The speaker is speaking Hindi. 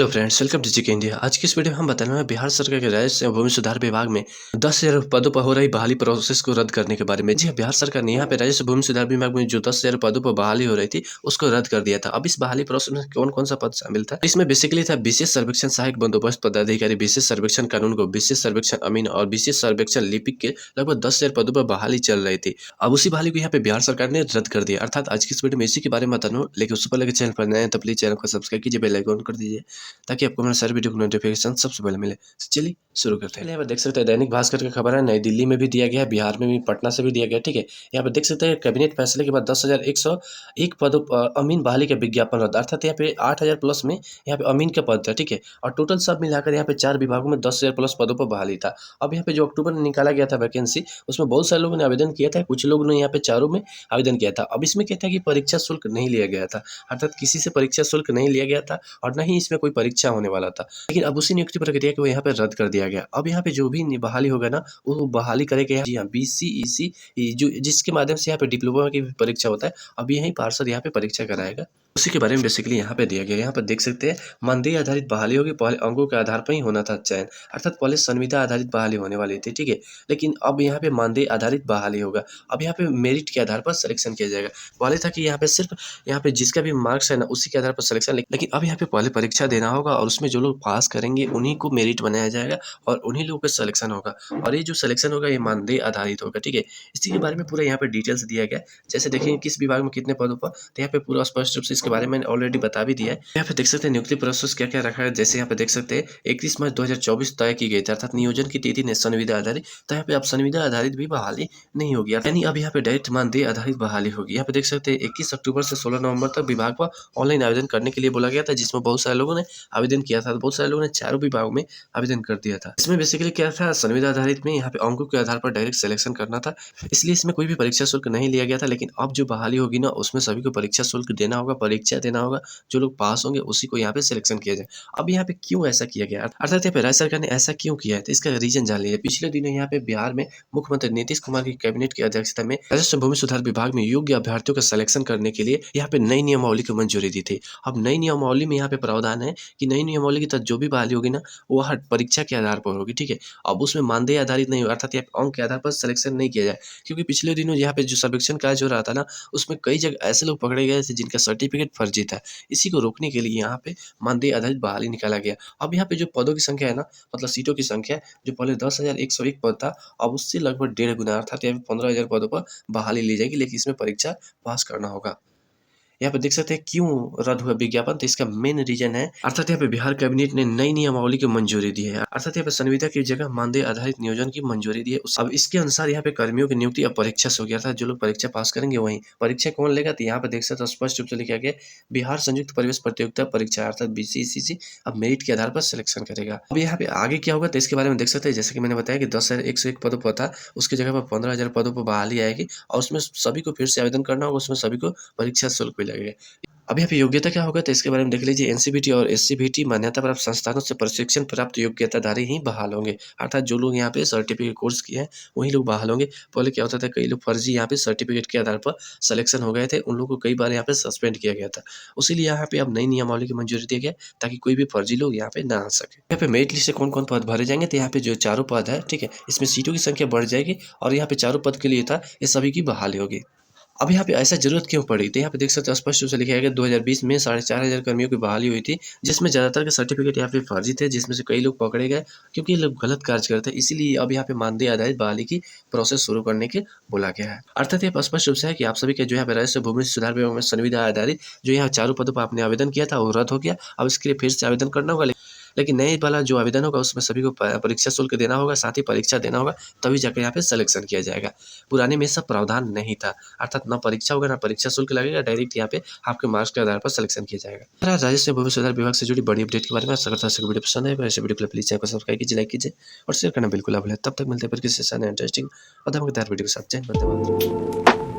Hello friends, welcome to GK India. आज की इस वीडियो में हम बताने वाले हैं बिहार सरकार के राजस्व एवं भूमि सुधार विभाग में 10,000 पदों पर हो रही बहाली प्रोसेस को रद्द करने के बारे में। जी हाँ, बिहार सरकार ने यहाँ पे राजस्व भूमि सुधार विभाग में जो 10,000 पदों पर बहाली हो रही थी उसको रद्द कर दिया था। अब इस बहाली प्रोसेस में कौन कौन सा पद शामिल था? इसमें बेसिकली था विशेष सर्वेक्षण सहायक बंदोबस्त पदाधिकारी, विशेष सर्वेक्षण कानून को, विशेष सर्वेक्षण अमीन और विशेष सर्वेक्षण लिपिक के लगभग 10,000 पदों पर बहाली चल रही थी। अब उसी बहाली को यहाँ पे बिहार सरकार ने रद्द कर दिया। अर्थात आज की इस वीडियो में इसी के बारे में बताना, लेकिन उससे पहले चैनल पर नए हैं तो प्लीज चैनल को सब्सक्राइब कीजिए, बेल आइकन कर दीजिए ताकि आपको मेरा सारे वीडियो को नोटिफिकेशन सबसे पहले मिले। तो चलिए शुरू करते हैं। यहाँ पर देख सकते हैं दैनिक भास्कर की खबर है, नई दिल्ली में भी दिया गया है, बिहार में भी, पटना से भी दिया गया। ठीक है, यहाँ पर देख सकते हैं कैबिनेट फैसले के बाद 10,101 पदों पर अमीन बहाली का विज्ञापन रद्द। अर्थात यहाँ पे 8,000 प्लस में यहाँ पे अमीन का पद था। ठीक है, और टोटल सब मिलाकर यहाँ पे 4 विभागों में 10,000 प्लस पदों पर बहाली था। अब यहाँ पे जो अक्टूबर में निकाला गया था वैकेंसी, उसमें बहुत सारे लोगों ने आवेदन किया था, कुछ लोगों ने यहाँ पे चारों में आवेदन किया था। अब इसमें क्या था कि परीक्षा शुल्क नहीं लिया गया था, अर्थात किसी से परीक्षा शुल्क नहीं लिया गया था और न ही इसमें कोई परीक्षा होने वाला था। लेकिन अब उसी नियुक्ति प्रक्रिया को यहाँ पे रद्द कर दिया गया। अब यहाँ पे जो भी बहाली होगा ना, वो बहाली करेगा जी हाँ BCEC, जो जिसके माध्यम से यहाँ पे डिप्लोमा की भी परीक्षा होता है। अब यही पार्षद यहाँ पे परीक्षा कराएगा, उसी के बारे में बेसिकली यहाँ पे दिया गया। यहाँ पर देख सकते हैं मानदेय आधारित बहाली होगी, पहले अंकों के आधार पर ही होना था चयन, अर्थात पहले संविदा आधारित बहाली होने वाली थी। ठीक है, लेकिन अब यहाँ पे मानदेय आधारित बहाली होगा। अब यहाँ पे मेरिट के आधार पर सिलेक्शन किया जाएगा। पहले था कि यहाँ पे सिर्फ यहाँ पे जिसका भी मार्क्स है ना उसी के आधार पर सिलेक्शन, लेकिन अब यहाँ पे पहले परीक्षा देना होगा और उसमें जो लोग पास करेंगे उन्हीं को मेरिट बनाया जाएगा और उन्हीं लोगों का सिलेक्शन होगा। और ये जो सिलेक्शन होगा ये मानदेय आधारित होगा। ठीक है, इसी के बारे में पूरा यहाँ पे डिटेल्स दिया गया है। जैसे देखेंगे किस विभाग में कितने पदों पर, तो यहाँ पे पूरा स्पष्ट रूप से इसके बारे में ऑलरेडी बता भी दिया है। यहाँ पे देख सकते हैं नियुक्ति प्रोसेस क्या क्या रखा है। जैसे यहाँ पे देख सकते हैं 31 मार्च 2024 तय की गई थी, अर्थात नियोजन की तिथि ने संविदा आधारित, तो यहाँ पे अब संविदा आधारित भी बहाली नहीं होगी, यानी अब यहाँ पे डायरेक्ट मानदेय आधारित बहाली होगी। यहाँ पे देख सकते हैं 21 अक्टूबर से 16 नवंबर तक विभाग पर ऑनलाइन आवेदन करने के लिए बोला गया था, जिसमें बहुत सारे लोगों ने आवेदन किया था। बहुत सारे लोगों ने चारों विभागों में आवेदन कर दिया था। इसमें बेसिकली क्या था, संविदा आधारित में यहाँ पे अंकों के आधार पर डायरेक्ट सिलेक्शन करना था, इसलिए इसमें कोई भी परीक्षा शुल्क नहीं लिया गया था। लेकिन अब जो बहाली होगी ना, उसमें सभी को परीक्षा शुल्क देना होगा, परीक्षा देना होगा। जो लोग पास होंगे उसी को यहाँ पे सिलेक्शन किया जाए। अब यहाँ पे क्यों ऐसा किया गया, अर्थात यहाँ पे राज्य सरकार ने ऐसा क्यों किया है, तो इसका रीजन जान लीजिए। पिछले दिनों यहाँ पे बिहार में मुख्यमंत्री नीतीश कुमार की कैबिनेट की अध्यक्षता में राजस्व भूमि सुधार विभाग में योग्य अभ्यर्थियों का सिलेक्शन करने के लिए यहाँ पे नई नियमावली को मंजूरी दी थी। अब नई नियमावली में यहाँ पे प्रावधान है कि नई नियमावली के तहत जो भी बहाली होगी ना, वो हर परीक्षा के आधार पर होगी। ठीक है, अब उसमें मानदेय आधारित नहीं होगा, अर्थात अंक के आधार पर सिलेक्शन नहीं किया जाए। क्योंकि पिछले दिनों यहाँ पे जो सर्वेक्षण कार्य हो रहा था ना, उसमें कई जगह ऐसे लोग पकड़े गए थे जिनका सर्टिफिकेट फर्जी था। इसी को रोकने के लिए यहाँ पे मानदेय आधारित बहाली निकाला गया। अब यहाँ पे जो पदों की संख्या है ना, मतलब सीटों की संख्या, जो पहले 10,101 पद था, अब उससे लगभग 1.5 गुना, अर्थात यहाँ पे 15,000 पदों पर बहाली ली जाएगी। लेकिन इसमें परीक्षा पास करना होगा। यहाँ पे देख सकते हैं क्यों रद्द हुआ विज्ञापन, तो इसका मेन रीजन है, अर्थात यहाँ पे बिहार कैबिनेट ने नई नियमावली की मंजूरी दी है। अर्थात यहाँ पे संविदा की जगह मानदेय आधारित नियोजन की मंजूरी दी है। अब इसके अनुसार यहाँ पे कर्मियों की नियुक्ति अब परीक्षा से हो गया था। जो लोग परीक्षा पास करेंगे वही परीक्षा कौन लेगा, तो यहाँ पे देख सकते हैं स्पष्ट रूप से लिखा गया बिहार संयुक्त प्रवेश प्रतियोगिता परीक्षा, अर्थात BCEC अब मेरिट के आधार पर सिलेक्शन करेगा। अब यहाँ पे आगे क्या होगा, तो इसके बारे में देख सकते हैं। जैसे कि मैंने बताया कि 10,101 पदों पर था, उसकी जगह पर 15,000 पदों पर बहाली आएगी और उसमें सभी को फिर से आवेदन करना होगा, उसमें सभी को परीक्षा शुल्क भी लगेगा। अब यहाँ पे योग्यता क्या होगा, तो इसके बारे में देख लीजिए। NCVT और SCVT मान्यता प्राप्त संस्थानों से प्रशिक्षण प्राप्त योग्यताधारी ही बहाल होंगे, अर्थात जो लोग यहाँ पे सर्टिफिकेट कोर्स किए हैं वही लोग बहाल होंगे। पहले क्या होता था, कई लोग फर्जी यहाँ पे सर्टिफिकेट के आधार पर सिलेक्शन हो गए थे, उन लोगों को कई बार यहाँ पे सस्पेंड किया गया था। उसीलिए यहाँ पे अब नई नियमावली की मंजूरी दी गई ताकि कोई भी फर्जी लोग यहाँ पे ना आ सके। यहाँ पे मेरिट लिस्ट से कौन कौन पद भरे जाएंगे, तो यहाँ पे जो चारों पद है, ठीक है, इसमें सीटों की संख्या बढ़ जाएगी और यहाँ पे चारों पद के लिए था, ये सभी की बहाली होगी। अब यहाँ पे ऐसा जरूरत क्यों पड़ी, तो यहाँ पे देख सकते हैं स्पष्ट रूप से लिखा है कि 2020 में 4,500 कर्मियों की बहाली हुई थी, जिसमें ज़्यादातर के सर्टिफिकेट यहाँ पे फर्जी थे, जिसमें से कई लोग पकड़े गए क्योंकि ये लोग गलत कार्य करते हैं। इसीलिए अब यहाँ पे मानदेय आधारित बहाली की प्रोसेस शुरू करने के बोला गया है। अर्थात ये स्पष्ट रूप से है कि आप सभी के जो यहाँ पे राजस्व भूमि सुधार विभाग में संविदा आधारित जो यहाँ चारों पदों पर आपने आवेदन किया था वो रद्द हो गया। अब इसके लिए फिर से आवेदन करना होगा, लेकिन नए वाला जो आवेदन होगा उसमें सभी को परीक्षा शुल्क देना होगा, साथ ही परीक्षा देना होगा, तभी जाकर यहाँ पे सिलेक्शन किया जाएगा। पुराने में सब प्रावधान नहीं था, अर्थात ना परीक्षा होगा ना परीक्षा शुल्क लगेगा, डायरेक्ट यहाँ पे आपके मार्क्स के आधार पर सिलेक्शन किया जाएगा। राजस्व भूमि सुधार विभाग से जुड़ी बड़ी अपडेट के बारे में आशा करता हूं वीडियो पसंद है। ऐसे वीडियो को प्लीज चैनल को सब्सक्राइब कीजिए, लाइक कीजिए और शेयर करना बिल्कुल अवश्य। तब तक मिलते हैं फिर किसी इंटरेस्टिंग और धमाकेदार वीडियो के साथ। जय हिंद, वंदे मातरम।